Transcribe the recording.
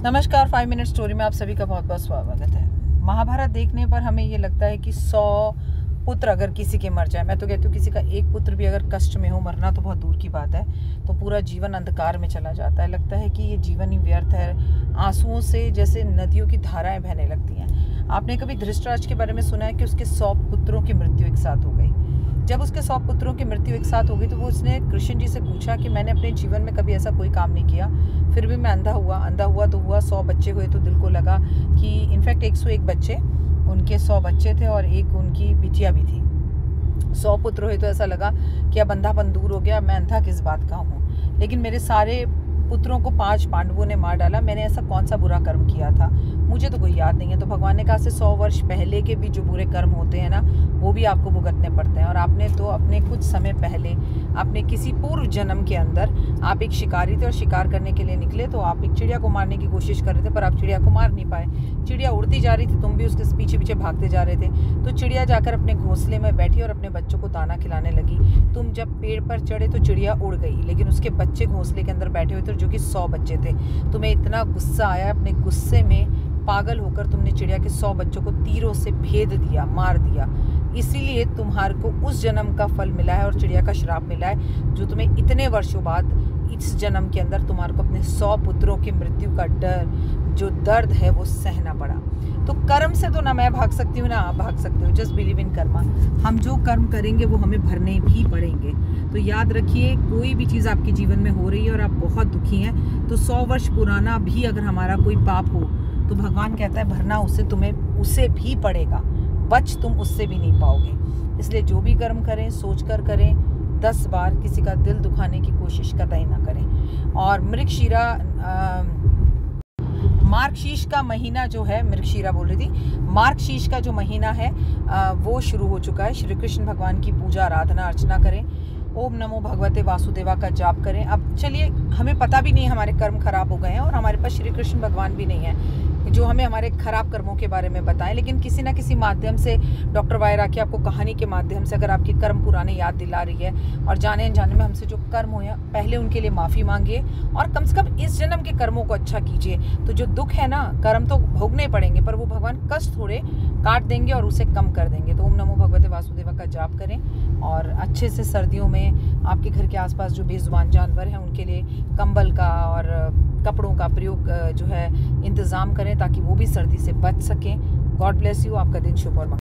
नमस्कार, 5 minute story में आप सभी का बहुत बहुत स्वागत है। महाभारत देखने पर हमें ये लगता है कि 100 पुत्र अगर किसी के मर जाए, मैं तो कहती हूँ किसी का एक पुत्र भी अगर कष्ट में हो, मरना तो बहुत दूर की बात है, तो पूरा जीवन अंधकार में चला जाता है। लगता है कि ये जीवन ही व्यर्थ है। आंसुओं से जैसे नदियों की धाराएं बहने लगती हैं। आपने कभी धृतराष्ट्र के बारे में सुना है कि उसके 100 पुत्रों की मृत्यु एक साथ हो गई। जब उसके 100 पुत्रों की मृत्यु एक साथ हो गई तो वो उसने कृष्ण जी से पूछा कि मैंने अपने जीवन में कभी ऐसा कोई काम नहीं किया, फिर भी मैं अंधा हुआ तो हुआ। 100 बच्चे हुए तो दिल को लगा कि इनफैक्ट 101 बच्चे, उनके 100 बच्चे थे और एक उनकी बिटिया भी थी। 100 पुत्र हुए तो ऐसा लगा कि अब अंधापन दूर हो गया, मैं अंधा किस बात का हूँ। लेकिन मेरे सारे पुत्रों को 5 पांडवों ने मार डाला। मैंने ऐसा कौन सा बुरा कर्म किया था, मुझे तो कोई याद नहीं है। तो भगवान ने कहा से 100 वर्ष पहले के भी जो बुरे कर्म होते हैं ना, वो भी आपको भुगतने पड़ते हैं। और आपने तो अपने कुछ समय पहले, अपने किसी पूर्व जन्म के अंदर आप एक शिकारी थे और शिकार करने के लिए निकले, तो आप एक चिड़िया को मारने की कोशिश कर रहे थे, पर आप चिड़िया को मार नहीं पाए। चिड़िया उड़ती जा रही थी, तुम भी उसके पीछे पीछे भागते जा रहे थे। तो चिड़िया जाकर अपने घोंसले में बैठी और अपने बच्चों को दाना खिलाने लगी। तुम जब पेड़ पर चढ़े तो चिड़िया उड़ गई, लेकिन उसके बच्चे घोंसले के अंदर बैठे हुए थे, जो कि 100 बच्चे थे। तुम्हें इतना गुस्सा आया, अपने गुस्से में पागल होकर तुमने चिड़िया के 100 बच्चों को तीरों से भेद दिया, मार दिया। इसीलिए तुम्हारे को उस जन्म का फल मिला है और चिड़िया का श्राप मिला है, जो तुम्हें इतने वर्षों बाद इस जन्म के अंदर तुम्हारे को अपने 100 पुत्रों की मृत्यु का जो दर्द है वो सहना पड़ा। तो कर्म से तो ना मैं भाग सकती हूँ ना आप भाग सकते हो। Just believe in Karma. हम जो कर्म करेंगे वो हमें भरने भी पड़ेंगे। तो याद रखिए, कोई भी चीज़ आपके जीवन में हो रही है और आप बहुत दुखी हैं, तो 100 वर्ष पुराना भी अगर हमारा कोई पाप हो तो भगवान कहता है भरना उसे भी पड़ेगा, बच तुम उससे भी नहीं पाओगे। इसलिए जो भी कर्म करें सोच कर करें, 10 बार किसी का दिल दुखाने की कोशिश कतई ना करें। और मृगशीरा मार्गशीर्ष का महीना जो है, मृगशीरा बोल रही थी, मार्गशीर्ष का जो महीना है वो शुरू हो चुका है। श्री कृष्ण भगवान की पूजा आराधना अर्चना करें, ओम नमो भगवते वासुदेवा का जाप करें। अब चलिए, हमें पता भी नहीं हमारे कर्म खराब हो गए हैं और हमारे पास श्री कृष्ण भगवान भी नहीं है जो हमें हमारे खराब कर्मों के बारे में बताएं, लेकिन किसी ना किसी माध्यम से डॉक्टर वायरा की आपको कहानी के माध्यम से अगर आपके कर्म पुराने याद दिला रही है और जाने अनजाने में हमसे जो कर्म हुए हैं, पहले उनके लिए माफ़ी मांगिए और कम से कम इस जन्म के कर्मों को अच्छा कीजिए। तो जो दुख है ना, कर्म तो भोगने पड़ेंगे, पर वो भगवान कष्ट थोड़े काट देंगे और उसे कम कर देंगे। तो ओम नमो भगवते वासुदेवा का जाप करें और अच्छे से सर्दियों में आपके घर के आसपास जो बेजुबान जानवर हैं उनके लिए कंबल का और कपड़ों का प्रयोग जो है इंतज़ाम करें, ताकि वो भी सर्दी से बच सकें। God bless you. आपका दिन शुभ और